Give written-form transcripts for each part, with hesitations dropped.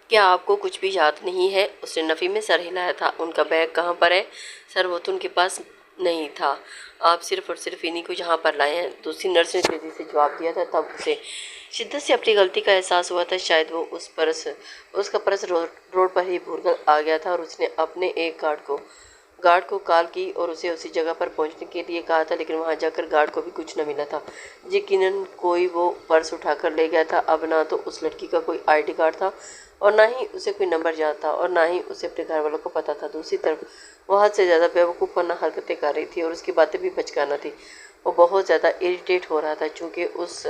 کیا آپ کو کچھ بھی یاد نہیں ہے؟ اس نے نفی میں سر ہلایا تھا۔ ان کا بیگ کہاں پر ہے؟ سر وہ تو ان کے پاس نہیں تھا، آپ صرف اور صرف انہی کو یہاں پر لائے ہیں، دوسری نرس نے تیزی سے جواب دیا تھا۔ تب اسے شدت سے اپنی غلطی کا احساس ہوا تھا، شاید وہ اس کا پرس روڈ پر ہی بھول کر آ گیا تھا، اور اس نے اپنے ایک گارڈ کو کال کی اور اسے اسی جگہ پر پہنچنے کے لیے کہا تھا، لیکن وہاں جا کر گارڈ کو بھی کچھ نہ ملا تھا۔ یقیناً کوئی وہ پرس اٹھا کر لے گیا تھا۔ اب نہ تو اس لڑکی کا کوئی آئی ڈی کارڈ تھا اور نہ ہی اسے کوئی نمبر یاد تھا، اور نہ ہی اسے اپنے گھر والوں کو پتہ تھا۔ دوسری طرف وہ حد سے زیادہ بیوقوفانہ حرکتیں کر رہی تھی اور اس کی باتیں بھی بچکانہ تھیں۔ وہ بہت زیادہ اریٹیٹ ہو رہا تھا، چونکہ اس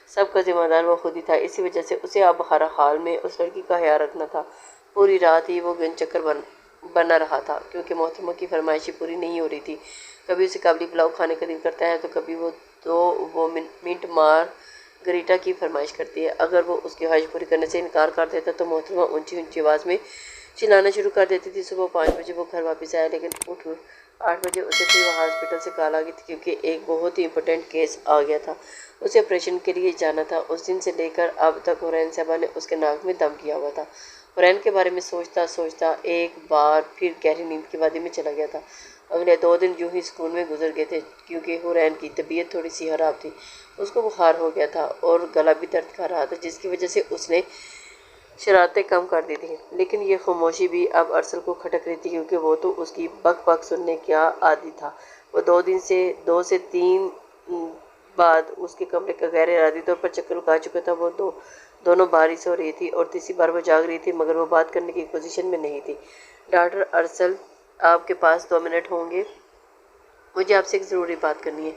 سب کا ذمہ دار وہ خود ہی تھا۔ اسی وجہ سے اسے اب ہر حال میں اس لڑکی کا خیال رکھنا تھا۔ پوری رات ہی وہ گن چکر بنا رہا تھا، کیونکہ محترمہ کی فرمائشیں پوری نہیں ہو رہی تھی۔ کبھی اسے کابلی پلاؤ کھانے کا دل کرتا ہے تو کبھی وہ منٹ مارگریٹا کی فرمائش کرتی ہے۔ اگر وہ اس کی خواہش پوری کرنے سے انکار کر دیتا تو محترمہ اونچی اونچی آواز میں چلانا شروع کر دیتی تھی۔ صبح 5 بجے وہ گھر واپس آیا، لیکن 8 بجے اسے پھر وہاں ہاسپٹل سے کال آ گئی تھی، کیونکہ ایک بہت ہی امپورٹنٹ کیس آ گیا تھا۔ اسے آپریشن کے لیے جانا تھا۔ اس دن سے لے کر اب تک حورین صاحبہ نے اس کے ناک میں دم کیا ہوا تھا۔ حورین کے بارے میں سوچتا سوچتا ایک بار پھر گہری نیند کی وادی میں چلا گیا تھا۔ اگلے 2 دن یوں ہی سکون میں گزر گئے تھے، کیونکہ حورین کی طبیعت تھوڑی سی خراب تھی۔ اس کو بخار ہو گیا تھا اور گلا بھی درد کر رہا تھا، جس کی وجہ سے اس نے شرارتیں کم کر دی تھیں، لیکن یہ خاموشی بھی اب ارسل کو کھٹک رہی تھی، کیونکہ وہ تو اس کی بک بک سننے کا عادی تھا۔ وہ 2 سے 3 بعد اس کے کمرے کا غیر ارادی طور پر چکر لگا چکا تھا۔ وہ دونوں باری سو رہی تھی اور تیسری بار وہ جاگ رہی تھی، مگر وہ بات کرنے کی پوزیشن میں نہیں تھی۔ ڈاکٹر ارسل، آپ کے پاس 2 منٹ ہوں گے؟ مجھے آپ سے ایک ضروری بات کرنی ہے۔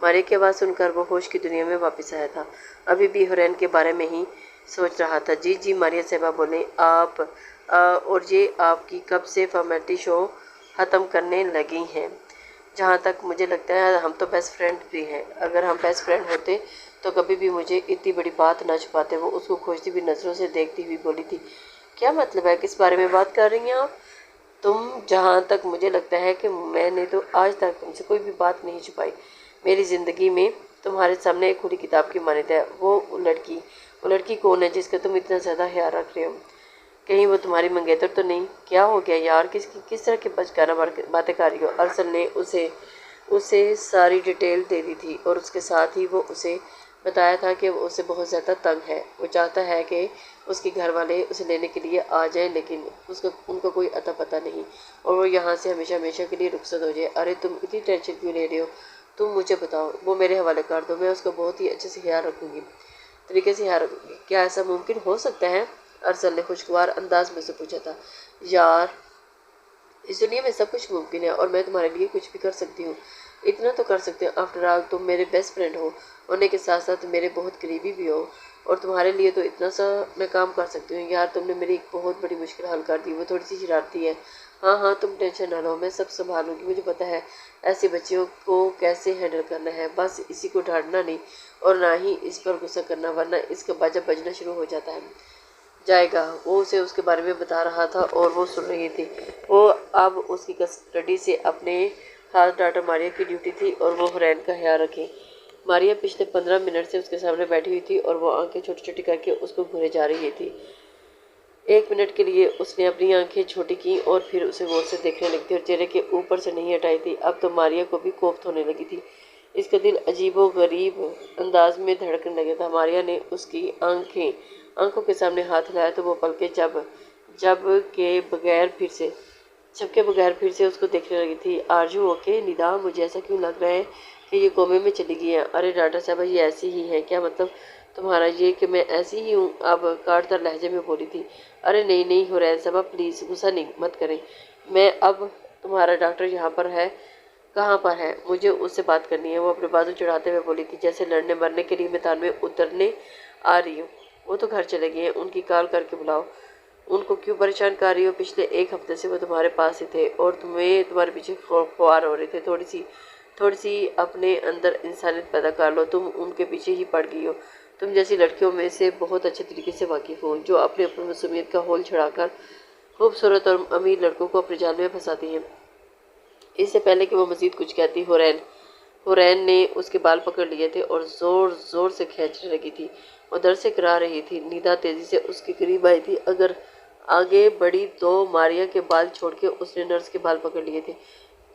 ماریا کی آواز سن کر وہ ہوش کی دنیا میں واپس آیا تھا۔ ابھی بھی حورین کے بارے میں ہی سوچ رہا تھا۔ جی ماریا صاحبہ بولیں، آپ اور یہ آپ کی کب سے فارمیلٹی شو ختم کرنے لگی ہیں؟ جہاں تک مجھے لگتا ہے ہم تو بیسٹ فرینڈ بھی ہیں۔ اگر ہم بیسٹ فرینڈ ہوتے تو کبھی بھی مجھے اتنی بڑی بات نہ چھپاتے۔ وہ اس کو کھوجتی ہوئی نظروں سے دیکھتی ہوئی بولی تھی۔ کیا مطلب ہے؟ کس بارے میں بات کر رہی ہیں آپ؟ جہاں تک مجھے لگتا ہے کہ میں نے تو آج تک تم سے کوئی بھی بات نہیں چھپائی۔ میری زندگی میں تمہارے سامنے ایک کھلی کتاب کی مانند ہے۔ وہ لڑکی کون ہے جس کا تم اتنا زیادہ خیال رکھ رہے ہو؟ کہیں وہ تمہاری منگیتر تو نہیں؟ کیا ہو گیا یار، کس طرح کی بچکانہ باتیں کر رہی ہو؟ ارسل نے اسے ساری ڈیٹیل دے دی تھی، اور اس کے ساتھ ہی وہ اسے بتایا تھا کہ وہ اسے بہت زیادہ تنگ ہے۔ وہ چاہتا ہے کہ اس کے گھر والے اسے لینے کے لیے آ جائیں، لیکن ان کا کوئی اتا پتہ نہیں، اور وہ یہاں سے ہمیشہ ہمیشہ کے لیے رخصت ہو جائے۔ ارے تم اتنی ٹینشن کیوں لے رہے ہو؟ تم مجھے بتاؤ، وہ میرے حوالے کر دو، میں اس کا بہت ہی اچھے سے خیال رکھوں گی، طریقے سے خیال رکھوں گی۔ کیا ایسا ممکن ہو سکتا ہے؟ ارسل نے خوشگوار انداز میں سے پوچھا تھا۔ یار، اس دنیا میں سب کچھ ممکن ہے، اور میں تمہارے لیے کچھ بھی کر سکتی ہوں۔ اتنا تو کر سکتے ہو، آفٹر آل تم میرے بیسٹ فرینڈ ہونے کے ساتھ ساتھ میرے بہت قریبی بھی ہو، اور تمہارے لیے تو اتنا سا میں کام کر سکتی ہوں۔ یار، تم نے میری ایک بہت بڑی مشکل حل کر دی۔ وہ تھوڑی سی شرارتی ہے۔ ہاں تم ٹینشن نہ لو، میں سب سنبھالوں گی۔ مجھے پتہ ہے ایسی بچیوں کو کیسے ہینڈل کرنا ہے۔ بس اسی کو ڈانٹنا نہیں اور نہ ہی اس پر غصہ کرنا، ورنہ اس کا باجا بجنا شروع ہو جائے گا۔ وہ اسے اس کے بارے میں بتا رہا تھا اور وہ سن رہی تھی۔ وہ اب اس کی کسٹڈی سے اپنے ہاتھ ڈاکٹر ماریا کی ڈیوٹی تھی، اور وہ حورین کا خیال رکھے۔ ماریا پچھلے 15 منٹ سے اس کے سامنے بیٹھی ہوئی تھی، اور وہ آنکھیں چھوٹی چھوٹی کر کے اس کو گھورے جا رہی تھی۔ 1 منٹ کے لیے اس نے اپنی آنکھیں چھوٹی کی اور پھر اسے غور سے دیکھنے لگی تھی، اور چہرے کے اوپر سے نہیں ہٹائی تھی۔ اب تو ماریا کو بھی کوفت ہونے لگی تھی۔ اس کا دل عجیب و غریب انداز میں دھڑکنے لگا تھا۔ ماریا نے اس کی آنکھوں کے سامنے ہاتھ ہلایا تو وہ پلکیں جب کے بغیر پھر سے اس کو دیکھنے لگی تھی۔ آر یو اوکے ندا؟ مجھے ایسا کیوں لگ رہا ہے کہ یہ کومے میں چلی گئی ہے؟ ارے ڈاکٹر صاحبہ، یہ ایسی ہی ہے۔ کیا مطلب تمہارا یہ کہ میں ایسی ہی ہوں؟ اب کاٹ لہجے میں بولی تھی۔ ارے نہیں حورین صاحبہ، پلیز غصہ مت کریں۔ میں اب تمہارا ڈاکٹر یہاں پر ہے، کہاں پر ہے؟ مجھے اس سے بات کرنی ہے۔ وہ اپنے بازو چڑھاتے ہوئے بولی تھی، جیسے لڑنے مرنے کے لیے میدان میں اترنے آ رہی ہوں۔ وہ تو گھر چلے گئے ہیں، ان کی کال کر کے بلاؤ۔ ان کو کیوں پریشان کر رہی ہو؟ پچھلے 1 ہفتے سے وہ تمہارے پاس ہی تھے اور تمہارے پیچھے خوار ہو رہے تھے۔ تھوڑی سی اپنے اندر انسانیت پیدا کر لو۔ تم ان کے پیچھے ہی پڑ گئی ہو۔ تم جیسی لڑکیوں میں سے بہت اچھے طریقے سے واقف ہوں، جو اپنے معصومیت کا ہول چھڑا کر خوبصورت اور امیر لڑکوں کو اپنے جال میں پھنساتی ہیں۔ اس سے پہلے کہ وہ مزید کچھ کہتی، حورین نے اس کے بال پکڑ لیے تھے اور زور زور سے کھینچنے لگی تھی۔ وہ در سے کرا رہی تھی۔ ندا تیزی سے اس کے قریب آئی تھی۔ اگر آگے بڑھی تو ماریا کے بال چھوڑ کے اس نے نرس کے بال پکڑ لیے تھے۔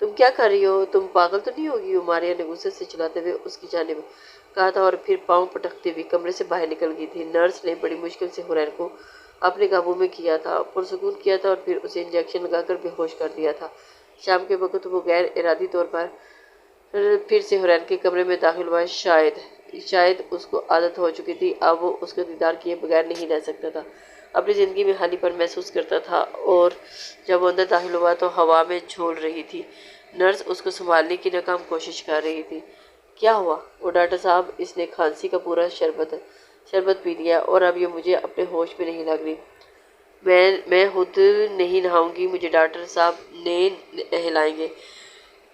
تم کیا کر رہی ہو؟ تم پاگل تو نہیں ہوگی ہو؟ ماریا نے غصے سے چلاتے ہوئے اس کی جانب کہا تھا اور پھر پاؤں پٹکتے ہوئے کمرے سے باہر نکل گئی تھی۔ نرس نے بڑی مشکل سے حورین کو اپنے قابو میں کیا تھا، پرسکون کیا تھا اور پھر اسے انجیکشن لگا کر بے ہوش کر دیا تھا۔ شام کے وقت وہ غیر ارادی طور پر پھر سے حورین کے کمرے میں داخل ہوا۔ شاید اس کو عادت ہو چکی تھی، اب وہ اس کا دیدار کیے بغیر نہیں رہ سکتا تھا۔ اپنی زندگی میں حالی پن محسوس کرتا تھا اور جب وہ اندر داخل ہوا تو ہوا میں جھول رہی تھی۔ نرس اس کو سنبھالنے کی ناکام کوشش کر رہی تھی۔ کیا ہوا؟ وہ ڈاکٹر صاحب، اس نے کھانسی کا پورا شربت پی لیا اور اب یہ مجھے اپنے ہوش میں نہیں لگ رہی۔ میں خود نہیں نہاؤں گی، مجھے ڈاکٹر صاحب نے نہلائیں گے۔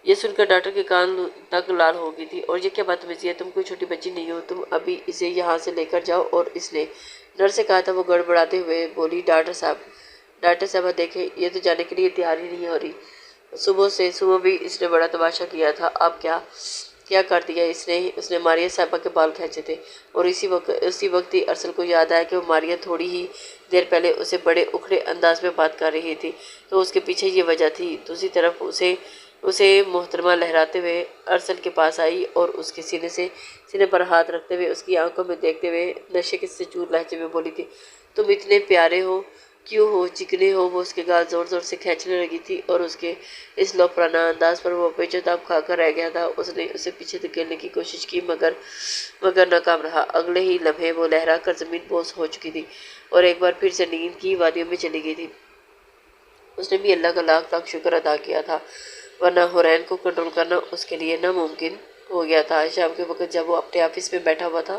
یہ سن کر ڈاکٹر کے کان تک لال ہو گئی تھی۔ اور یہ کیا بدتمیزی ہے؟ تم کوئی چھوٹی بچی نہیں ہو، تم ابھی اسے یہاں سے لے کر جاؤ۔ اور اس نے نرس سے کہا تھا۔ وہ گڑبڑاتے ہوئے بولی، ڈاکٹر صاحبہ دیکھیں، یہ تو جانے کے لیے تیار ہی نہیں ہو رہی۔ صبح بھی اس نے بڑا تماشا کیا تھا، اب کیا کر دیا اس نے ماریا صاحبہ کے بال کھینچے تھے اور اسی وقت ہی ارسل کو یاد آیا کہ وہ ماریا تھوڑی ہی دیر پہلے اسے بڑے اکھڑے انداز میں بات کر رہی تھی، تو اس کے پیچھے یہ وجہ تھی۔ دوسری طرف اسے محترمہ لہراتے ہوئے ارسل کے پاس آئی اور اس کے سینے پر ہاتھ رکھتے ہوئے اس کی آنکھوں میں دیکھتے ہوئے نشے کے سے چور لہجے میں بولی تھی، تم اتنے پیارے ہو، کیوں ہو، چکنے ہو۔ وہ اس کے گال زور زور سے کھینچنے لگی تھی اور اس کے اس لوپرانہ انداز پر وہ بے چتاب کھا کر رہ گیا تھا۔ اس نے اسے پیچھے دھکیلنے کی کوشش کی مگر ناکام رہا۔ اگلے ہی لمحے وہ لہرا کر زمین بوس ہو چکی تھی اور ایک بار پھر سے نیند کی وادیوں میں چلی گئی تھی۔ اس نے بھی اللہ کا لاکھ لاکھ شکر ادا کیا تھا، ورنہ حورین کو کنٹرول کرنا اس کے لیے ناممکن ہو گیا تھا۔ شام کے وقت جب وہ اپنے آفس میں بیٹھا ہوا تھا،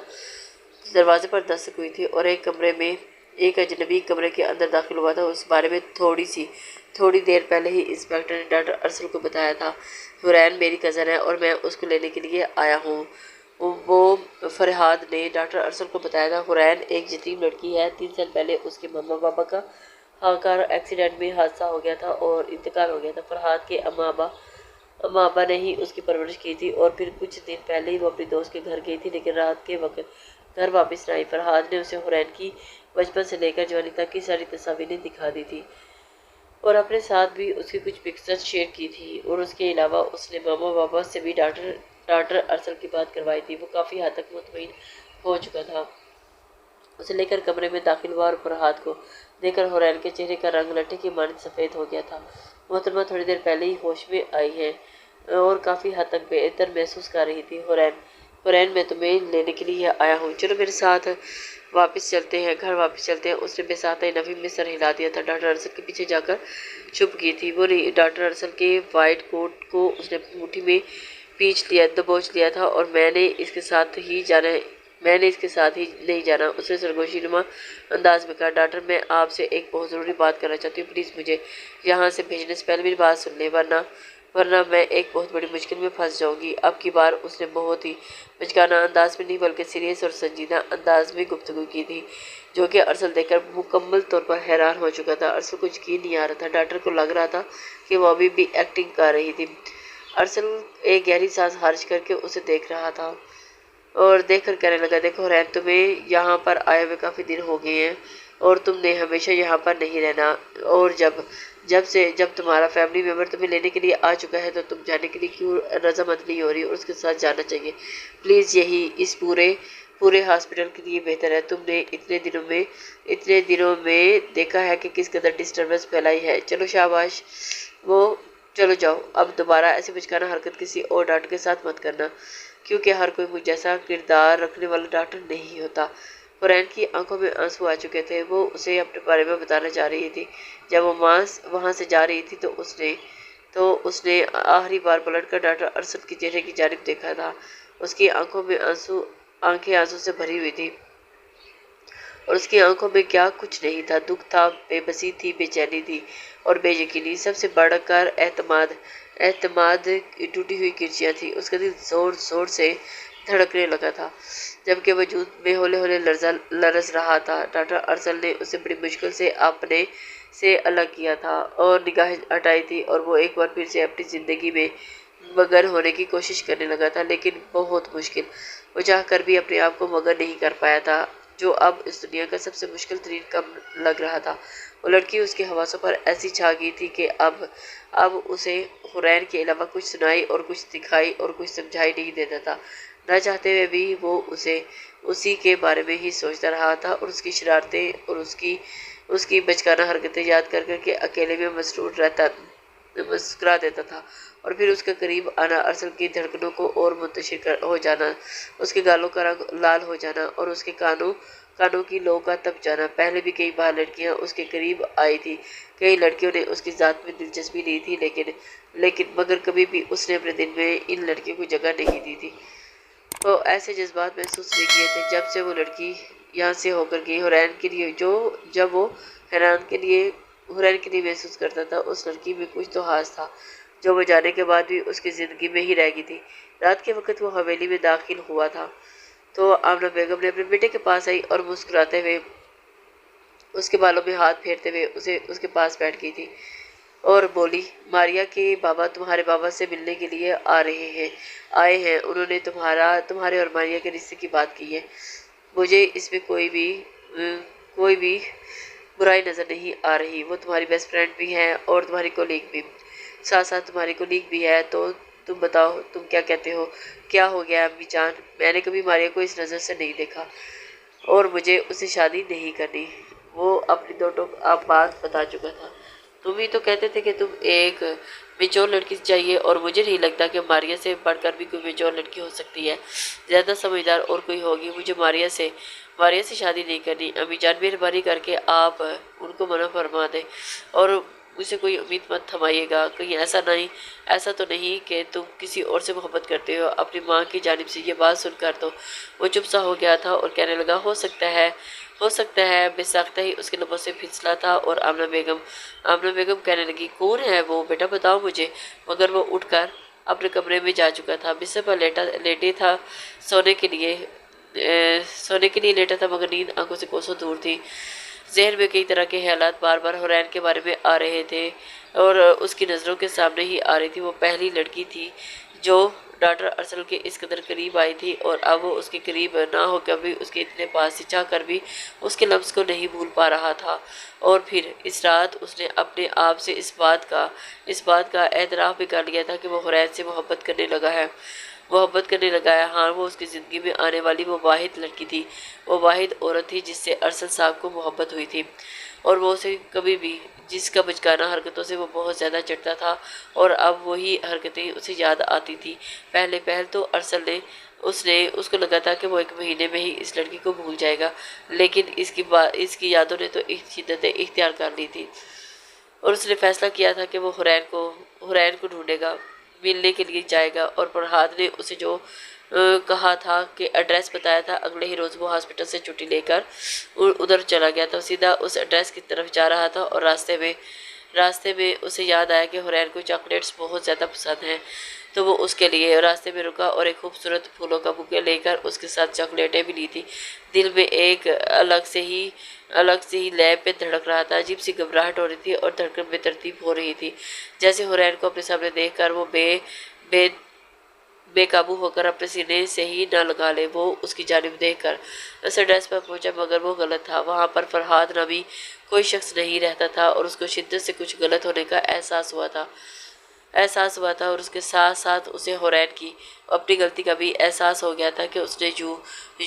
دروازے پر دستک ہوئی تھی اور ایک اجنبی کمرے کے اندر داخل ہوا تھا۔ اس بارے میں تھوڑی دیر پہلے ہی انسپکٹر نے ڈاکٹر ارسل کو بتایا تھا۔ حورین میری کزن ہے اور میں اس کو لینے کے لیے آیا ہوں، وہ فرحاد نے ڈاکٹر ارسل کو بتایا تھا۔ حورین ایک یتیم لڑکی ہے، 3 سال پہلے اس کے ماما بابا کا کار ایکسیڈنٹ میں حادثہ ہو گیا تھا اور انتقال ہو گیا تھا۔ فرحاد کے اما ابا نے ہی اس کی پرورش کی تھی اور پھر کچھ دن پہلے ہی وہ اپنی دوست کے گھر گئی تھی، لیکن رات کے وقت گھر واپس نہ آئی۔ فرحاد نے اسے حورین کی بچپن سے لے کر جوانی تک کی ساری تصاویریں دکھا دی تھی اور اپنے ساتھ بھی اس کی کچھ پکچرز شیئر کی تھی، اور اس کے علاوہ اس نے ماما بابا سے بھی ڈاکٹر ارسل کی بات کروائی تھی۔ وہ کافی حد تک مطمئن ہو چکا تھا۔ اسے لے کر کمرے میں داخل ہوا اور فرحاد کو دیکھ کر حورین کے چہرے کا رنگ لٹے کی مانند سفید ہو گیا تھا۔ محترمہ تھوڑی دیر پہلے ہی ہوش میں آئی ہیں اور کافی حد تک بہتر محسوس کر رہی تھی۔ حورین میں تمہیں لینے کے لیے آیا ہوں، چلو میرے ساتھ واپس چلتے ہیں، گھر واپس چلتے ہیں۔ اس نے بے ساختہ نفی میں سر ہلا دیا تھا۔ ڈاکٹر ارسل کے پیچھے جا کر چھپ گئی تھی۔ وہ نہیں، ڈاکٹر ارسل کے وائٹ کوٹ کو اس نے اپنی مٹھی میں دبوچ لیا تھا۔ اور میں نے اس کے ساتھ ہی نہیں جانا، اس نے سرگوشی نما انداز میں کہا۔ ڈاکٹر، میں آپ سے ایک بہت ضروری بات کرنا چاہتی ہوں، پلیز مجھے یہاں سے بھیجنے سے پہلے میری بات سن لیں، ورنہ میں ایک بہت بڑی مشکل میں پھنس جاؤں گی۔ اب کی بار اس نے بہت ہی بچکانہ انداز میں نہیں بلکہ سیریس اور سنجیدہ انداز میں گفتگو کی تھی، جو کہ ارسل دیکھ کر مکمل طور پر حیران ہو چکا تھا۔ ارسل کو یقین نہیں آ رہا تھا، ڈاکٹر کو لگ رہا تھا کہ وہ ابھی بھی ایکٹنگ کر رہی تھی۔ ارسل ایک گہری سانس خارج کر کے اسے دیکھ رہا تھا اور دیکھ کر کہنے لگا، دیکھو حورین، تمہیں یہاں پر آئے ہوئے کافی دن ہو گئے ہیں اور تم نے ہمیشہ یہاں پر نہیں رہنا، اور جب تمہارا فیملی ممبر تمہیں لینے کے لیے آ چکا ہے تو تم جانے کے لیے کیوں رضامند نہیں ہو رہی اور اس کے ساتھ جانا چاہیے۔ پلیز، یہی اس پورے ہاسپٹل کے لیے بہتر ہے۔ تم نے اتنے دنوں میں دیکھا ہے کہ کس قدر ڈسٹربنس پھیلائی ہے۔ چلو شاباش، چلو جاؤ، اب دوبارہ ایسی بچکانہ حرکت کسی اور ڈاکٹر کے ساتھ مت کرنا، کیونکہ ہر کوئی مجھ جیسا کردار رکھنے والا ڈاکٹر نہیں ہوتا۔ حورین کی آنکھوں میں آنسو آ چکے تھے۔ وہ اسے اپنے بارے میں بتانا چاہ رہی تھی۔ جب وہ وہاں سے جا رہی تھی تو اس نے آخری بار پلٹ کر ڈاکٹر ارسل کے چہرے کی جانب دیکھا تھا۔ اس کی آنکھیں آنسو سے بھری ہوئی تھی اور اس کی آنکھوں میں کیا کچھ نہیں تھا، دکھ تھا، بے بسی تھی، بے چینی تھی اور بے یقینی، سب سے بڑھ کر اعتماد ٹوٹی ہوئی کرچیاں تھیں۔ اس کا دل زور زور سے دھڑکنے لگا تھا، جبکہ وجود میں ہولے ہولے لرز رہا تھا۔ ڈاکٹر ارسل نے اسے بڑی مشکل سے اپنے سے الگ کیا تھا اور نگاہیں ہٹائی تھی، اور وہ ایک بار پھر سے اپنی زندگی میں مگن ہونے کی کوشش کرنے لگا تھا، لیکن بہت مشکل، وہ چاہ کر بھی اپنے آپ کو مگن نہیں کر پایا تھا۔ جو اب اس دنیا کا سب سے مشکل ترین کام لگ رہا تھا۔ وہ لڑکی اس کے حواسوں پر ایسی چھا گئی تھی کہ اب اسے حرین کے علاوہ کچھ سنائی اور کچھ دکھائی اور کچھ سمجھائی نہیں دیتا تھا۔ نہ چاہتے ہوئے بھی وہ اسی کے بارے میں ہی سوچتا رہا تھا اور اس کی شرارتیں اور اس کی بچکانہ حرکتیں یاد کر کے اکیلے میں مسکرا دیتا تھا، اور پھر اس کے قریب آنا ارسل کی دھڑکنوں کو اور منتشر ہو جانا، اس کے گالوں کا رنگ لال ہو جانا اور اس کے کانوں کی لو کا تپ جانا۔ پہلے بھی کئی بار لڑکیاں اس کے قریب آئی تھی، کئی لڑکیوں نے اس کی ذات میں دلچسپی لی تھی، مگر کبھی بھی اس نے اپنے دل میں ان لڑکیوں کو جگہ نہیں دی تھی۔ وہ ایسے جذبات محسوس نہیں کیے تھے جب سے وہ لڑکی یہاں سے ہو کر گئی۔ حرین کے لیے جب وہ حیران کے لیے محسوس کرتا تھا، اس لڑکی میں کچھ تو خاص تھا جو وہ جانے کے بعد بھی اس کی زندگی میں ہی رہ گئی تھی۔ رات کے وقت وہ حویلی میں داخل ہوا تھا تو آمنہ بیگم نے اپنے بیٹے کے پاس آئی اور مسکراتے ہوئے اس کے بالوں میں ہاتھ پھیرتے ہوئے اس کے پاس بیٹھ گئی تھی اور بولی، ماریا کے بابا تمہارے بابا سے ملنے کے لیے آئے ہیں۔ انہوں نے تمہارے اور ماریا کے رشتے کی بات کی ہے۔ مجھے اس میں کوئی بھی برائی نظر نہیں آ رہی۔ وہ تمہاری بیسٹ فرینڈ بھی ہے اور تمہاری کولیگ بھی، ساتھ ساتھ تمہاری کولیگ بھی ہے۔ تو تم بتاؤ، تم کیا کہتے ہو؟ کیا ہو گیا امی جان؟ میں نے کبھی ماریا کو اس نظر سے نہیں دیکھا اور مجھے اس سے شادی نہیں کرنی۔ وہ اپنی دو ٹوک بات بتا چکا تھا۔ تم ہی تو کہتے تھے کہ تم ایک میچور لڑکی چاہیے، اور مجھے نہیں لگتا کہ ماریا سے بڑھ کر بھی کوئی میچور لڑکی ہو سکتی ہے۔ زیادہ سمجھدار اور کوئی ہوگی۔ مجھے ماریا سے شادی نہیں کرنی۔ امی جان، مہربانی کر کے آپ ان کو منع فرما دیں اور مجھ سے کوئی امید مت تھمائیے گا۔ کہیں ایسا تو نہیں کہ تم کسی اور سے محبت کرتے ہو؟ اپنی ماں کی جانب سے یہ بات سن کر تو وہ چپ سا ہو گیا تھا اور کہنے لگا، ہو سکتا ہے۔ بے ساختہ ہی اس کے لبوں سے پھسلا تھا اور آمنہ بیگم کہنے لگی، کون ہے وہ؟ بیٹا بتاؤ مجھے۔ مگر وہ اٹھ کر اپنے کمرے میں جا چکا تھا، بستر پر لیٹے تھا، سونے کے لیے لیٹا تھا، مگر نیند آنکھوں سے کوسوں دور تھی۔ ذہن میں کئی طرح کے خیالات بار بار حرین کے بارے میں آ رہے تھے اور اس کی نظروں کے سامنے ہی آ رہی تھی۔ وہ پہلی لڑکی تھی جو ڈاکٹر ارسل کے اس قدر قریب آئی تھی، اور اب وہ اس کے قریب نہ ہو کر بھی اس کے اتنے پاس سے چاہ کر بھی اس کے لفظ کو نہیں بھول پا رہا تھا۔ اور پھر اس رات اس نے اپنے آپ سے اس بات کا اعتراف بھی کر لیا تھا کہ وہ حرین سے محبت کرنے لگا ہے۔ ہاں، وہ اس کی زندگی میں آنے والی وہ واحد لڑکی تھی، وہ واحد عورت تھی جس سے ارسل صاحب کو محبت ہوئی تھی، اور وہ اسے کبھی بھی، جس کا بچکانہ حرکتوں سے وہ بہت زیادہ چڑھتا تھا، اور اب وہی حرکتیں اسے یاد آتی تھی۔ پہل تو اس کو لگا تھا کہ وہ ایک مہینے میں ہی اس لڑکی کو بھول جائے گا، لیکن اس کی یادوں نے تو شدتیں اختیار کر لی تھی، اور اس نے فیصلہ کیا تھا کہ وہ حرین کو ڈھونڈے گا، ملنے کے لیے جائے گا۔ اور فرحاد نے اسے جو کہا تھا کہ ایڈریس بتایا تھا، اگلے ہی روز وہ ہاسپٹل سے چھٹی لے کر ادھر چلا گیا تھا، سیدھا اس ایڈریس کی طرف جا رہا تھا، اور راستے میں اسے یاد آیا کہ حرین کو چاکلیٹس بہت زیادہ پسند ہیں، تو وہ اس کے لیے راستے میں رکا اور ایک خوبصورت پھولوں کا بوکے لے کر اس کے ساتھ چاکلیٹیں بھی لی تھی۔ دل میں ایک الگ سے ہی لیب پہ دھڑک رہا تھا، عجیب سی گھبراہٹ ہو رہی تھی اور دھڑکن بے ترتیب ہو رہی تھی، جیسے حرین کو اپنے سامنے دیکھ کر وہ بے قابو ہو کر اپنے سینے سے ہی نہ لگا لے۔ وہ اس کی جانب دیکھ کر اس ایڈریس پر پہنچا، مگر وہ غلط تھا۔ وہاں پر فرحاد نامی کوئی شخص نہیں رہتا تھا، اور اس کو شدت سے کچھ غلط ہونے کا احساس ہوا تھا، اور اس کے ساتھ ساتھ اسے حرین کی اپنی غلطی کا بھی احساس ہو گیا تھا کہ اس نے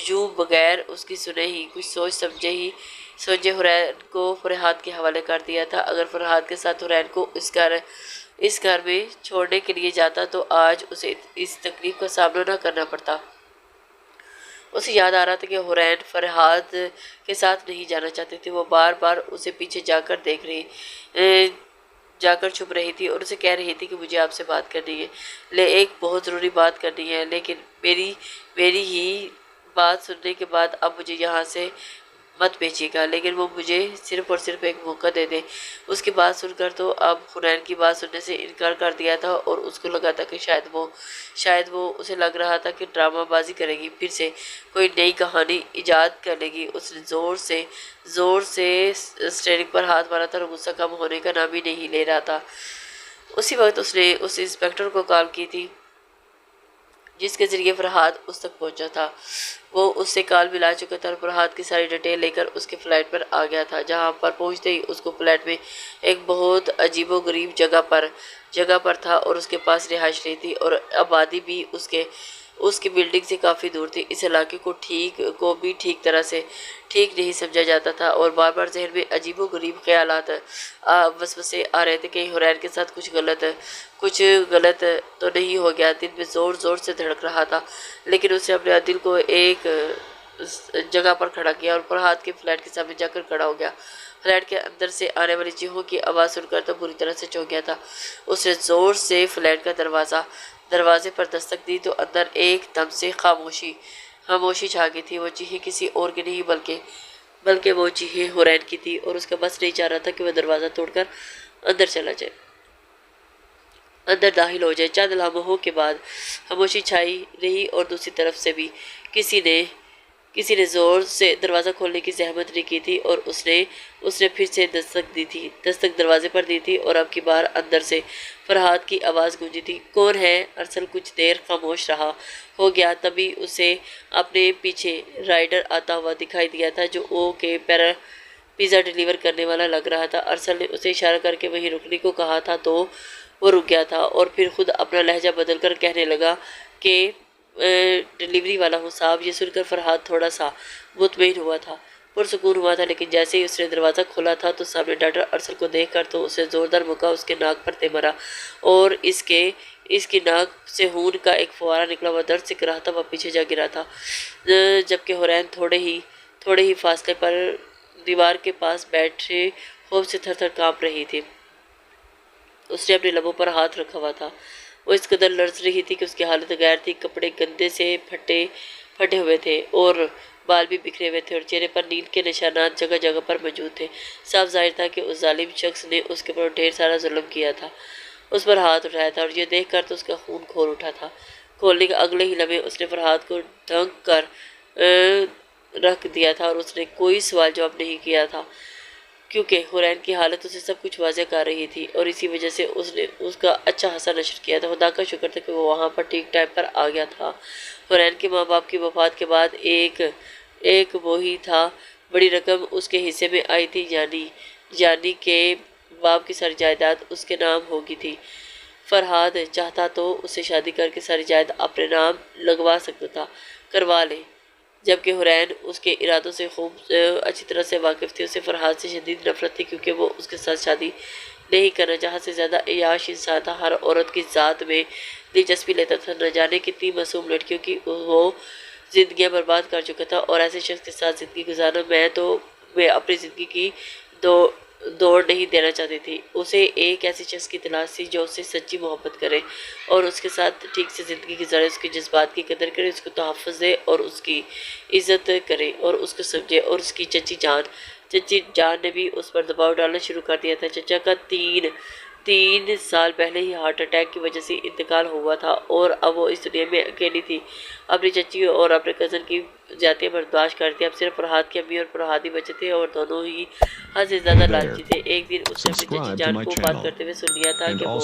جو بغیر اس کی سنے ہی، کچھ سوچ سمجھے حرین کو فرحاد کے حوالے کر دیا تھا۔ اگر فرحاد کے ساتھ حرین کو اس گھر میں چھوڑنے کے لیے جاتا تو آج اسے اس تکلیف کا سامنا نہ کرنا پڑتا۔ اسے یاد آ رہا تھا کہ حرین فرحاد کے ساتھ نہیں جانا چاہتی تھی۔ وہ بار بار اسے پیچھے جا کر چھپ رہی تھی اور اسے کہہ رہی تھی کہ مجھے آپ سے بات کرنی ہے، ایک بہت ضروری بات کرنی ہے، لیکن میری ہی بات سننے کے بعد اب مجھے یہاں سے مت بھیجیے گا، لیکن وہ مجھے صرف اور صرف ایک موقع دے دیں۔ اس کی بات سن کر تو اب حرین کی بات سننے سے انکار کر دیا تھا، اور اس کو لگا تھا کہ شاید وہ اسے لگ رہا تھا کہ ڈرامہ بازی کرے گی، پھر سے کوئی نئی کہانی ایجاد کر لے گی۔ اس نے زور سے اسٹیئرنگ پر ہاتھ مارا تھا اور غصہ کم ہونے کا نام ہی نہیں لے رہا تھا۔ اسی وقت اس نے اس انسپکٹر کو کال کی تھی جس کے ذریعے فرحاد اس تک پہنچا تھا۔ وہ اس سے کال ملا چکا تھا اور فرحاد کی ساری ڈیٹیل لے کر اس کے فلیٹ پر آ گیا تھا، جہاں پر پہنچتے ہی اس کو فلیٹ میں ایک بہت عجیب و غریب جگہ پر تھا اور اس کے پاس رہائش نہیں تھی اور آبادی بھی اس کی بلڈنگ سے کافی دور تھی۔ اس علاقے کو بھی ٹھیک نہیں سمجھا جاتا تھا اور بار بار ذہن میں عجیب و غریب خیالات وسوسے آ رہے تھے کہ حرین کے ساتھ کچھ غلط تو نہیں ہو گیا۔ دل میں زور زور سے دھڑک رہا تھا، لیکن اس نے اپنے دل کو ایک جگہ پر کھڑا کیا اور فرحاد کے فلیٹ کے سامنے جا کر کھڑا ہو گیا۔ فلیٹ کے اندر سے آنے والی چیخوں کی آواز سن کر تو بری طرح سے چونک گیا تھا۔ اس نے زور سے فلیٹ کا دروازے پر دستک دی تو اندر ایک دم سے خاموشی چھا گئی تھی۔ وہ چیخیں کسی اور کی نہیں بلکہ وہ چیخیں حرین کی تھی اور اس کا بس نہیں چاہ رہا تھا کہ وہ دروازہ توڑ کر اندر داخل ہو جائے۔ چند لمحوں کے بعد خاموشی چھائی رہی اور دوسری طرف سے بھی کسی نے زور سے دروازہ کھولنے کی زحمت نہیں کی تھی اور اس نے پھر سے دستک دروازے پر دی تھی اور اب کی بار اندر سے فرحاد کی آواز گونجی تھی، "کون ہے؟" ارسل کچھ دیر خاموش رہا ہو گیا، تبھی اسے اپنے پیچھے رائڈر آتا ہوا دکھائی دیا تھا جو کے پیزا ڈیلیور کرنے والا لگ رہا تھا۔ ارسل نے اسے اشارہ کر کے وہیں رکنے کو کہا تھا تو وہ رک گیا تھا اور پھر خود اپنا لہجہ بدل کر کہنے لگا کہ ڈیلیوری والا ہوں صاحب۔ یہ سن کر فرحاد تھوڑا سا مطمئن ہوا تھا، پرسکون ہوا تھا، لیکن جیسے ہی اس نے دروازہ کھولا تھا تو سامنے ڈاکٹر ارسل کو دیکھ کر تو اسے زوردار مکہ اس کے ناک پر مرا اور اس کی ناک سے خون کا ایک فوارہ نکلا۔ وہ درد سے کراہتا ہوا پیچھے جا گرا تھا، جبکہ حرین تھوڑے ہی فاصلے پر دیوار کے پاس بیٹھے خوف سے تھر تھر کانپ رہی تھی۔ اس نے اپنے لبوں پر ہاتھ رکھا ہوا تھا، وہ اس قدر لرز رہی تھی کہ اس کی حالت غیر تھی۔ کپڑے گندے سے پھٹے ہوئے تھے اور بال بھی بکھرے ہوئے تھے اور چہرے پر نیند کے نشانات جگہ جگہ پر موجود تھے۔ صاف ظاہر تھا کہ اس ظالم شخص نے اس کے اوپر ڈھیر سارا ظلم کیا تھا، اس پر ہاتھ اٹھایا تھا اور یہ دیکھ کر تو اس کا خون کھول اٹھا تھا۔ کھولنے کے اگلے ہی لمحے اس نے فرحاد کو ڈھانک کر رکھ دیا تھا اور اس نے کوئی سوال جواب نہیں کیا تھا، کیونکہ حرین کی حالت اسے سب کچھ واضح کر رہی تھی اور اسی وجہ سے اس نے اس کا اچھا خاصا نشر کیا تھا۔ خدا کا شکر تھا کہ وہ وہاں پر ٹھیک ٹائم پر آ گیا تھا۔ حرین کے ماں باپ کی وفات کے بعد ایک وہی تھا بڑی رقم اس کے حصے میں آئی تھی، یعنی کہ باپ کی ساری جائیداد اس کے نام ہوگی تھی۔ فرحاد چاہتا تو اس سے شادی کر کے ساری جائیداد اپنے نام کروا لے، جبکہ حرین اس کے ارادوں سے خوب اچھی طرح سے واقف تھی۔ اسے فرحاد سے شدید نفرت تھی کیونکہ وہ اس کے ساتھ شادی نہیں کرنا چاہا سے زیادہ عیاش انسان تھا، ہر عورت کی ذات میں دلچسپی لیتا تھا، نہ جانے کتنی معصوم لڑکیوں کی وہ زندگیاں برباد کر چکا تھا، اور ایسے شخص کے ساتھ زندگی گزارنا میں اپنی زندگی کی دوڑ نہیں دینا چاہتی تھی۔ اسے ایک ایسے شخص کی تلاش تھی جو اس سے سچی محبت کرے اور اس کے ساتھ ٹھیک سے زندگی گزارے، اس کے جذبات کی قدر کرے، اس کو تحفظ دے اور اس کی عزت کرے اور اس کو سمجھے۔ اور اس کی چچی جان نے بھی اس پر دباؤ ڈالنا شروع کر دیا تھا۔ چچا کا 3 سال پہلے ہی ہارٹ اٹیک کی وجہ سے انتقال ہوا تھا اور اب وہ اس دنیا میں اکیلی تھی۔ اپنی چچی اور اپنے کزن کی زیادتیاں برداشت کرتی، اب صرف فرحاد کی امی اور فرحاد ہی بچے تھے اور دونوں ہی حد سے زیادہ لالچی تھے۔ ایک دن اس نے اپنی چچی جان کو بات کرتے ہوئے سن لیا تھا کہ وہ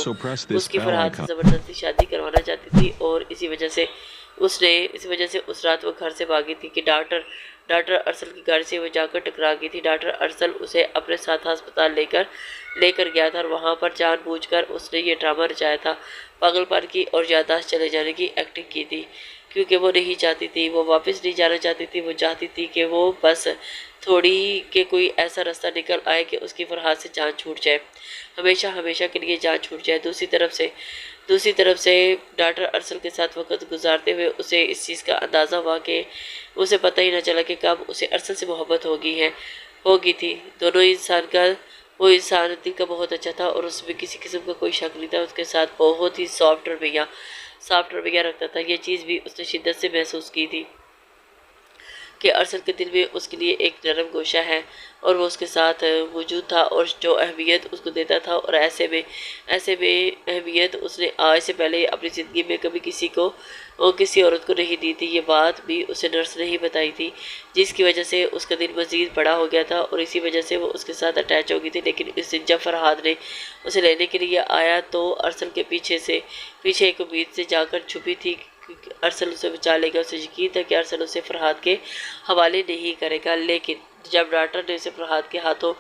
اس کی فرحاد سے زبردستی شادی کروانا چاہتی تھی اور اسی وجہ سے اس رات وہ گھر سے بھاگی تھی کہ ڈاکٹر ارسل کی گاڑی سے وہ جا کر ٹکرا گئی تھی۔ ڈاکٹر ارسل اسے اپنے ساتھ ہسپتال لے کر گیا تھا اور وہاں پر جان بوجھ کر اس نے یہ ڈرامہ رچایا تھا، پاگل پن کی اور یادداشت چلے جانے کی ایکٹنگ کی تھی، کیونکہ وہ نہیں چاہتی تھی، وہ واپس نہیں جانا چاہتی تھی۔ وہ چاہتی تھی کہ وہ بس تھوڑی کہ کوئی ایسا راستہ نکل آئے کہ اس کی فرحاد سے جان چھوٹ جائے، ہمیشہ کے لیے جان چھوٹ جائے۔ دوسری طرف سے ڈاکٹر ارسل کے ساتھ وقت گزارتے ہوئے اسے اس چیز کا اندازہ ہوا کہ اسے پتہ ہی نہ چلا کہ کب اسے ارسل سے محبت ہوگی تھی۔ وہ انسان دل کا بہت اچھا تھا اور اس میں کسی قسم کا کوئی شک نہیں تھا، اس کے ساتھ بہت ہی سافٹ رویہ رکھتا تھا۔ یہ چیز بھی اس نے شدت سے محسوس کی تھی کہ ارسل کے دل میں اس کے لیے ایک نرم گوشہ ہے اور وہ اس کے ساتھ موجود تھا اور جو اہمیت اس کو دیتا تھا، اور ایسے میں اہمیت اس نے آج سے پہلے اپنی زندگی میں کبھی کسی عورت کو نہیں دی تھی۔ یہ بات بھی اسے نرس نے ہی بتائی تھی، جس کی وجہ سے اس کا دل مزید بڑا ہو گیا تھا اور اسی وجہ سے وہ اس کے ساتھ اٹیچ ہو گئی تھی۔ لیکن اس دن جب فرحاد نے اسے لینے کے لیے آیا تو ارسل کے پیچھے ایک امید سے جا کر چھپی تھی ارسل اسے بچا لے گا۔ اسے یقین تھا کہ ارسل اسے فرحات کے حوالے نہیں کرے گا، لیکن جب ڈاکٹر نے اسے فرحات کے ہاتھوں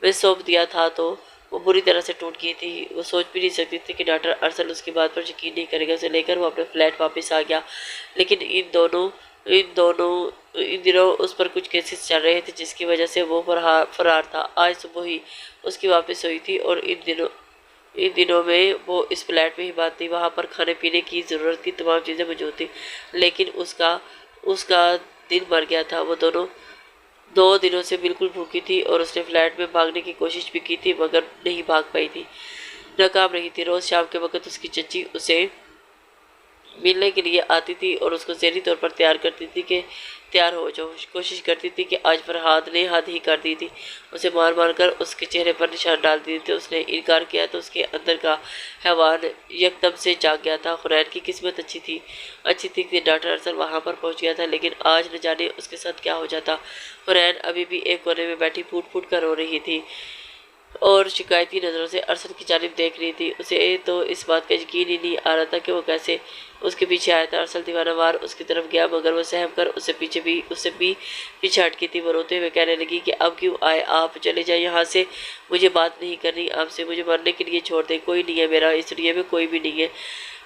میں سونپ دیا تھا تو وہ بری طرح سے ٹوٹ گئی تھی۔ وہ سوچ بھی نہیں سکتی تھی کہ ڈاکٹر ارسل اس کی بات پر یقین نہیں کرے گا۔ اسے لے کر وہ اپنے فلیٹ واپس آ گیا، لیکن ان دنوں اس پر کچھ کیسز چل رہے تھے جس کی وجہ سے وہ فرار تھا۔ آج صبح ہی اس کی واپس ہوئی تھی اور ان دنوں میں وہ اس فلیٹ میں ہی بات تھی۔ وہاں پر کھانے پینے کی ضرورت کی تمام چیزیں موجود تھیں، لیکن اس کا دل مر گیا تھا۔ وہ 2 دنوں سے بالکل بھوکی تھی اور اس نے فلیٹ میں بھاگنے کی کوشش بھی کی تھی، مگر نہیں بھاگ پائی تھی، ناکام رہی تھی۔ روز شام کے وقت اس کی چچی اسے ملنے کے لیے آتی تھی اور اس کو ذہنی طور پر تیار ہو جاؤ۔ کوشش کرتی تھی کہ آج فرحات نے حد ہی کر دی تھی، اسے مار مار کر اس کے چہرے پر نشان ڈال دیے تھے۔ اس نے انکار کیا تو اس کے اندر کا حیوان یکدم سے جاگ گیا تھا۔ حنین کی قسمت اچھی تھی کہ ڈاکٹر ارسل وہاں پر پہنچ گیا تھا، لیکن آج نہ جانے اس کے ساتھ کیا ہو جاتا۔ حنین ابھی بھی ایک کونے میں بیٹھی پھوٹ پھوٹ کر رو رہی تھی اور شکایتی نظروں سے ارسل کی جانب دیکھ رہی تھی۔ اسے تو اس بات کا یقین ہی نہیں آ رہا تھا کہ وہ کیسے اس کے پیچھے آیا تھا۔ ارسل دیوانہ وار اس کی طرف گیا، مگر وہ سہم کر اس سے بھی پیچھے ہٹ گئی تھی۔ وہ روتے ہوئے کہنے لگی کہ اب کیوں آئے آپ؟ چلے جائیں یہاں سے، مجھے بات نہیں کرنی آپ سے، مجھے مرنے کے لیے چھوڑ دیں۔ کوئی نہیں ہے میرا اس دنیا میں، کوئی بھی نہیں ہے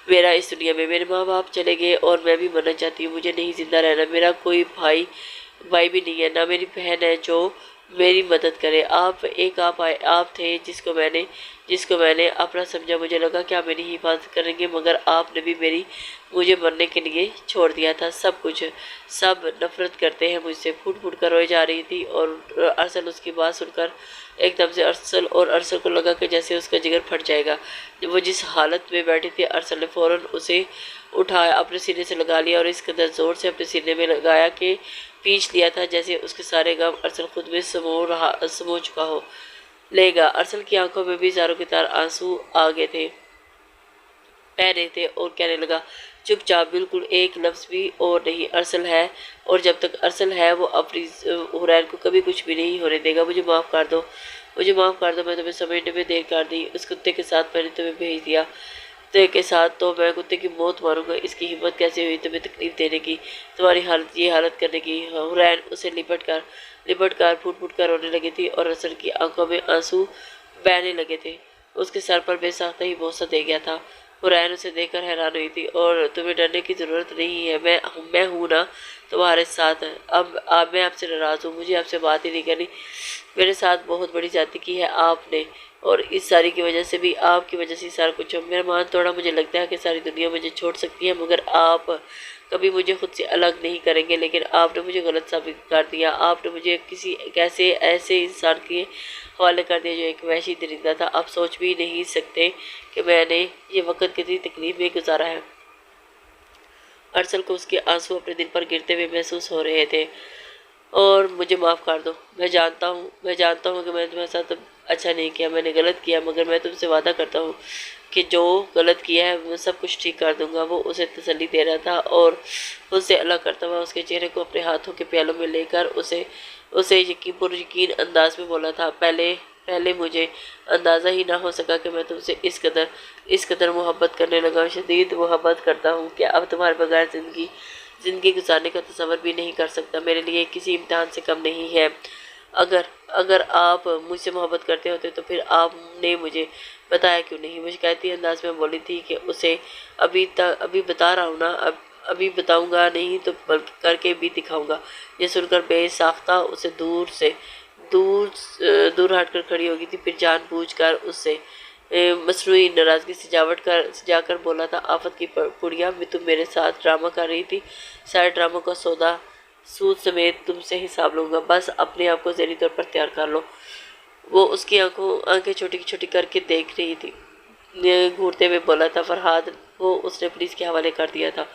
میرا اس دنیا میں۔ میرے ماں باپ چلے گئے اور میں بھی مرنا چاہتی ہوں، مجھے نہیں زندہ رہنا۔ میرا کوئی بھائی بھی نہیں ہے، نہ میری بہن ہے جو میری مدد کرے۔ آپ تھے جس کو میں نے اپنا سمجھا۔ مجھے لگا کہ آپ میری حفاظت کریں گے، مگر آپ نے بھی مجھے مرنے کے لیے چھوڑ دیا تھا۔ سب نفرت کرتے ہیں مجھ سے، پھوٹ پھوٹ کر روئے جا رہی تھی۔ اور ارسل اس کی بات سن کر ایک دم سے ارسل کو لگا کہ جیسے اس کا جگر پھٹ جائے گا۔ وہ جس حالت میں بیٹھی تھی، ارسل نے فوراً اسے اٹھایا، اپنے سینے سے لگا لیا اور اس قدر زور سے اپنے سینے میں لگایا کہ پیچ لیا تھا جیسے اس کے سارے غم ارسل خود میں سمو چکا ہو لے گا۔ ارسل کی آنکھوں میں بھی زاروں کی طرح آنسو آ گئے تھے، بہہ رہے تھے اور کہنے لگا چپ چاپ، بالکل ایک لفظ بھی اور نہیں۔ ارسل ہے اور جب تک ارسل ہے وہ اپنی حنین کو کبھی کچھ بھی نہیں ہونے دے گا۔ مجھے معاف کر دو، میں تمہیں سمجھنے میں دیر کر دی۔ اس کتے کے ساتھ میں نے تمہیں بھیج دیا، کے ساتھ تو میں کتے کی موت ماروں گا۔ اس کی ہمت کیسے ہوئی تمہیں تکلیف دینے کی، تمہاری یہ حالت کرنے کی؟ حنین اسے لپٹ کر پھوٹ پھوٹ کر رونے لگی تھی اور ارسل کی آنکھوں میں آنسو بہنے لگے تھے۔ اس کے سر پر بے ساختہ ہی بوسہ دے گیا تھا۔ حنین اسے دیکھ کر حیران ہوئی تھی۔ اور تمہیں ڈرنے کی ضرورت نہیں ہے، میں ہوں نا تمہارے ساتھ۔ اب میں آپ سے ناراض ہوں، مجھے آپ سے بات ہی نہیں کرنی۔ میرے ساتھ بہت بڑی زیادتی کی ہے آپ نے، اور اس ساری کی وجہ سے بھی، آپ کی وجہ سے سارا کچھ ہو۔ میرا مان توڑا، مجھے لگتا ہے کہ ساری دنیا مجھے چھوڑ سکتی ہے، مگر آپ کبھی مجھے خود سے الگ نہیں کریں گے۔ لیکن آپ نے مجھے غلط ثابت کر دیا، آپ نے مجھے کسی ایسے انسان کے حوالے کر دیا جو ایک وحشی درندہ تھا۔ آپ سوچ بھی نہیں سکتے کہ میں نے یہ وقت کتنی تکلیف میں گزارا ہے۔ ارسل کو اس کے آنسو اپنے دل پر گرتے ہوئے محسوس ہو رہے تھے۔ اور مجھے معاف کر دو، میں جانتا ہوں کہ میں نے تمہارے ساتھ اچھا نہیں کیا، میں نے غلط کیا، مگر میں تم سے وعدہ کرتا ہوں کہ جو غلط کیا ہے میں سب کچھ ٹھیک کر دوں گا۔ وہ اسے تسلی دے رہا تھا اور خود سے الگ کرتا ہوا اس کے چہرے کو اپنے ہاتھوں کے پیالوں میں لے کر اسے یقین انداز میں بولا تھا، پہلے مجھے اندازہ ہی نہ ہو سکا کہ میں تم سے اس قدر محبت کرنے لگا ہوں، شدید محبت کرتا ہوں کہ اب تمہارے بغیر زندگی گزارنے کا تصور بھی نہیں کر سکتا۔ میرے لیے کسی امتحان سے کم نہیں ہے۔ اگر آپ مجھ سے محبت کرتے ہوتے تو پھر آپ نے مجھے بتایا کیوں نہیں؟ وہ شکایتی انداز میں بولی تھی کہ اسے ابھی بتا رہا ہوں نا، ابھی بتاؤں گا نہیں تو کر کے بھی دکھاؤں گا۔ یہ سن کر بے ساختہ اسے دور ہٹ کر کھڑی ہو گئی تھی، پھر جان بوجھ کر اس سے مصنوعی ناراضگی سجا کر بولا تھا، آفت کی پڑیا میں تم میرے ساتھ ڈرامہ کر رہی تھی، سارے ڈراموں کا سود سمیت تم سے حساب لوں گا، بس اپنے آپ کو ذہنی طور پر تیار کر لو۔ وہ اس کی آنکھیں چھوٹی چھوٹی کر کے دیکھ رہی تھی، گھورتے ہوئے بولا تھا، فرحات وہ اس نے پولیس کے حوالے کر دیا تھا،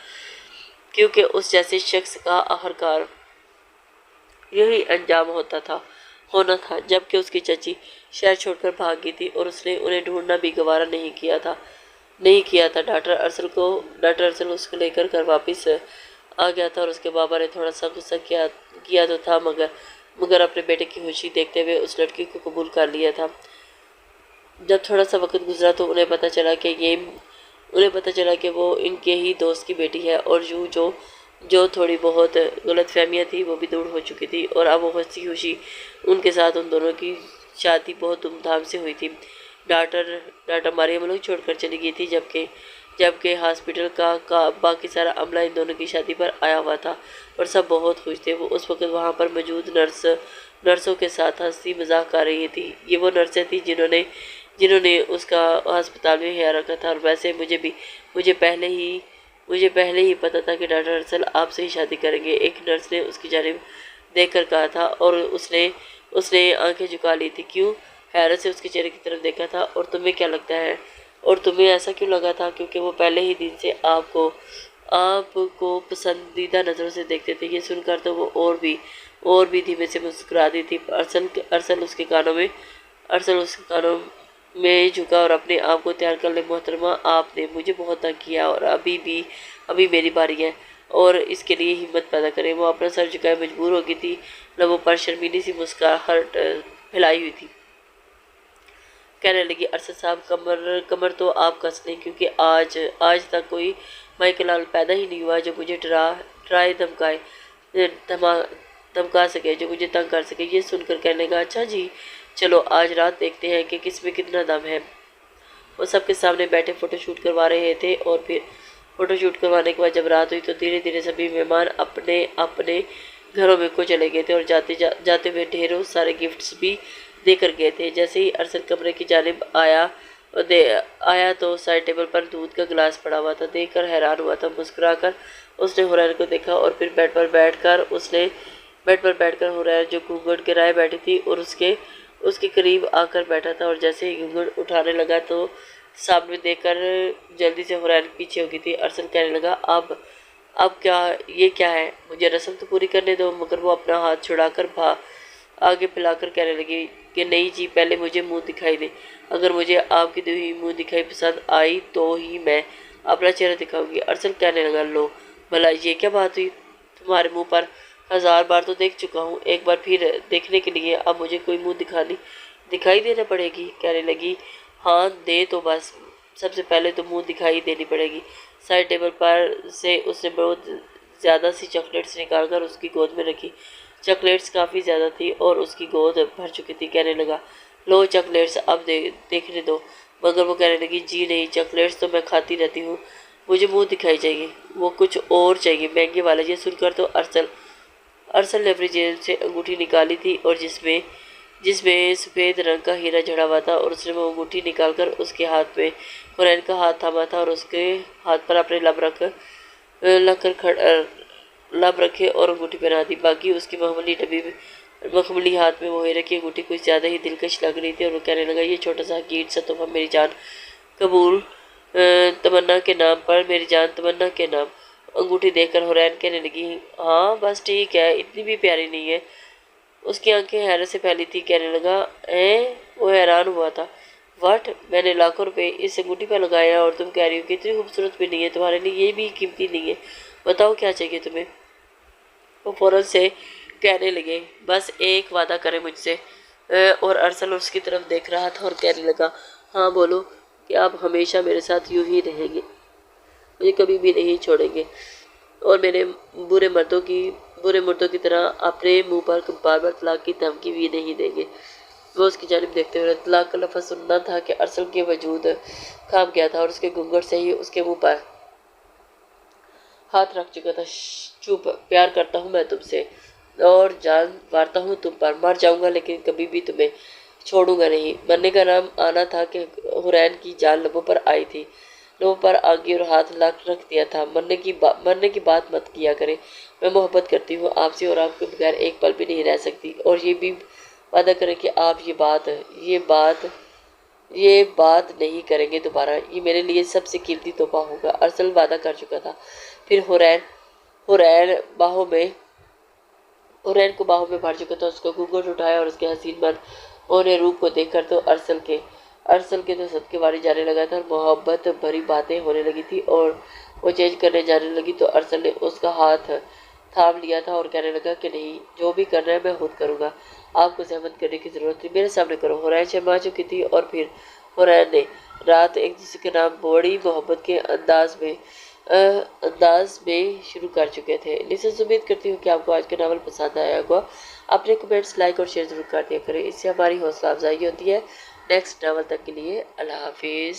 کیونکہ اس جیسے شخص کا آخرکار یہی انجام ہونا تھا۔ جبکہ اس کی چچی شہر چھوڑ کر بھاگ گئی تھی اور اس نے انہیں ڈھونڈنا بھی گوارا نہیں کیا تھا۔ ڈاکٹر ارسل اس کو لے کر واپس آ گیا تھا اور اس کے بابا نے تھوڑا سا غصہ کیا تو تھا، مگر اپنے بیٹے کی خوشی دیکھتے ہوئے اس لڑکی کو قبول کر لیا تھا۔ جب تھوڑا سا وقت گزرا تو انہیں پتہ چلا کہ انہیں پتہ چلا کہ وہ ان کے ہی دوست کی بیٹی ہے، اور جو تھوڑی بہت غلط فہمیاں تھی وہ بھی دور ہو چکی تھی، اور اب وہ ہنسی خوشی ان کے ساتھ ان دونوں کی شادی بہت دھوم دھام سے ہوئی تھی۔ ڈاکٹر مریم لوگ چھوڑ کر چلی گئی تھی، جبکہ ہاسپٹل کا باقی سارا عملہ ان دونوں کی شادی پر آیا ہوا تھا، اور سب بہت خوش تھے۔ وہ اس وقت وہاں پر موجود نرسوں کے ساتھ ہنسی مذاق کر رہی تھی۔ یہ وہ نرسیں تھیں جنہوں نے اس کا ہسپتال میں خیال رکھا تھا، اور ویسے مجھے پہلے ہی پتا تھا کہ ڈاکٹر ارسل آپ سے ہی شادی کریں گے، ایک نرس نے اس کی جانب دیکھ کر کہا تھا، اور اس نے آنکھیں جھکا لی تھی۔ کیوں؟ حیرت سے اس کے چہرے کی طرف دیکھا تھا۔ اور تمہیں کیا لگتا ہے؟ اور تمہیں ایسا کیوں لگا تھا؟ کیونکہ وہ پہلے ہی دن سے آپ کو پسندیدہ نظروں سے دیکھتے تھے۔ یہ سن کر تو وہ اور بھی دھیمے سے مسکرا دی تھی۔ ارسل اس کے کانوں میں جھکا اور اپنے آپ کو تیار کر لے۔ محترمہ، آپ نے مجھے بہت تنگ کیا، اور ابھی میری باری ہے، اور اس کے لیے ہمت پیدا کریں۔ وہ اپنا سر جھکائے مجبور ہو گئی تھی، لبوں پر شرمیلی سی مسکراہٹ پھیلائی ہوئی تھی۔ کہنے لگی، ارسل صاحب، کمر تو آپ کس لیں، کیونکہ آج تک کوئی مائیکل لال پیدا ہی نہیں ہوا جو مجھے ڈرائے دھمکا سکے، جو مجھے تنگ کر سکے۔ یہ سن کر کہنے لگا، اچھا جی، چلو آج رات دیکھتے ہیں کہ کس میں کتنا دم ہے۔ وہ سب کے سامنے بیٹھے فوٹو شوٹ کروا رہے تھے، اور پھر فوٹو شوٹ کروانے کے بعد جب رات ہوئی تو دھیرے دھیرے سبھی مہمان اپنے گھروں میں کو چلے گئے تھے، اور جاتے ہوئے ڈھیروں سارے گفٹس بھی دے کر گئے تھے۔ جیسے ہی ارسل کمرے کی جانب آیا تو سائڈ ٹیبل پر دودھ کا گلاس پڑا ہوا تھا۔ دیکھ کر حیران ہوا تھا۔ مسکرا کر اس نے حورین کو دیکھا، اور پھر بیڈ پر بیٹھ کر حورین جو گھونگھٹ گرائے بیٹھی تھی اور اس کے قریب آ کر بیٹھا تھا، اور جیسے ہی گھونگھٹ اٹھانے لگا تو سامنے دیکھ کر جلدی سے حورین پیچھے ہو گئی تھی۔ ارسل کہنے لگا، اب یہ کیا ہے؟ مجھے رسم تو پوری کرنے دو۔ مگر وہ اپنا ہاتھ چھڑا کر آگے پھیلا کر کہنے لگی کہ نہیں جی، پہلے مجھے منہ دکھائی دے۔ اگر مجھے آپ کی دی ہوئی منہ دکھائی پسند آئی تو ہی میں اپنا چہرہ دکھاؤں گی۔ ارسل کہنے لگا، لو بھلا یہ کیا بات ہوئی؟ تمہارے منہ پر 1000 بار تو دیکھ چکا ہوں، ایک بار پھر دیکھنے کے لیے اب مجھے کوئی منہ دکھائی دینا پڑے گی؟ کہنے لگی، ہاں دے تو بس، سب سے پہلے تو منہ دکھائی دینی پڑے گی۔ سائڈ ٹیبل پر سے اس نے بہت زیادہ سی چاکلیٹس نکال کر اس کی گود میں رکھی۔ چاکلیٹس کافی زیادہ تھی اور اس کی گود بھر چکی تھی۔ کہنے لگا، لو چاکلیٹس اب دیکھنے دو۔ مگر وہ کہنے لگی، جی نہیں، چاکلیٹس تو میں کھاتی رہتی ہوں، مجھے منہ دکھائی چاہیے، وہ کچھ اور چاہیے، مہنگے والا۔ یہ سن کر تو ارسل نے اپنی جیب سے انگوٹھی نکالی تھی، اور جس میں سفید رنگ کا ہیرا جڑا ہوا تھا، اور اس نے وہ انگوٹھی نکال کر اس کے ہاتھ میں حورین کا ہاتھ تھاما تھا، اور اس کے ہاتھ پر اپنے لب رکھے اور انگوٹھی پہنا دی۔ باقی اس کی مخملی ہاتھ میں وہ ہیرے کی انگوٹھی کچھ زیادہ ہی دلکش لگ رہی تھی، اور وہ کہنے لگا، یہ چھوٹا سا گیٹ سا تحفہ میری جان قبول، تمنا کے نام پر، میری جان تمنا کے نام۔ انگوٹھی دیکھ کر حورین کہنے لگی، ہاں بس ٹھیک ہے، اتنی بھی پیاری نہیں ہے۔ اس کی آنکھیں حیرت سے پھیلی تھی۔ کہنے لگا، وہ حیران ہوا تھا، واٹ، میں نے لاکھوں روپے اس انگوٹھی پہ لگایا، اور تم کہہ رہی ہو کہ اتنی خوبصورت بھی نہیں ہے، تمہارے لیے یہ بھی قیمتی نہیں ہے، بتاؤ کیا چاہیے تمہیں؟ وہ فوراً سے کہنے لگے، بس ایک وعدہ کریں مجھ سے۔ اور ارسل اس کی طرف دیکھ رہا تھا اور کہنے لگا، ہاں بولو، کہ آپ ہمیشہ میرے ساتھ یوں ہی رہیں گے، مجھے کبھی بھی نہیں چھوڑیں گے، اور میرے برے مردوں کی طرح اپنے منہ پر بار بار طلاق کی دھمکی بھی نہیں دیں گے۔ وہ اس کی جانب دیکھتے ہوئے طلاق کا لفظ سننا تھا کہ ارسل کے وجود کانپ گیا تھا، اور اس کے گھونگھٹ سے ہی اس کے منہ پر ہاتھ رکھ چکا تھا۔ چپ، پیار کرتا ہوں میں تم سے، اور جان وارتا ہوں تم پر، مر جاؤں گا لیکن کبھی بھی تمہیں چھوڑوں گا نہیں۔ مرنے کا نام آنا تھا کہ حورین کی جان لبوں پر آئی تھی، لبوں پر آ گئی اور ہاتھ رکھ دیا تھا۔ مرنے کی بات مت کیا کریں، میں محبت کرتی ہوں آپ سے، اور آپ کے بغیر ایک پل بھی نہیں رہ سکتی، اور یہ بھی وعدہ کریں کہ آپ یہ بات نہیں کریں گے دوبارہ، یہ میرے لیے سب سے قیمتی تحفہ ہوگا۔ ارسل وعدہ کر چکا تھا۔ پھر حورین کو باہوں میں بھر چکا تھا، اس کا گھونگھٹ اٹھایا، اور اس کے حسین ہونے روپ کو دیکھ کر تو ارسل کے تو صدقے واری جانے لگا تھا، اور محبت بھری باتیں ہونے لگی تھی، اور وہ چینج کرنے جانے لگی تو ارسل نے اس کا ہاتھ تھام لیا تھا اور کہنے لگا کہ نہیں، جو بھی کرنا ہے میں خود کروں گا، آپ کو زحمت کرنے کی ضرورت نہیں، میرے سامنے کرو۔ حورین شرما چکی تھی، اور پھر حورین نے رات ایک دوسرے کے نام بڑی محبت کے انداز میں شروع کر چکے تھے۔ لیسنز، امید کرتی ہوں کہ آپ کو آج کا ناول پسند آیا ہوگا۔ اپنے کمنٹس لائک اور شیئر ضرور کر دیا کریں، اس سے ہماری حوصلہ افزائی ہوتی ہے۔ نیکسٹ ناول تک کے لیے اللہ حافظ۔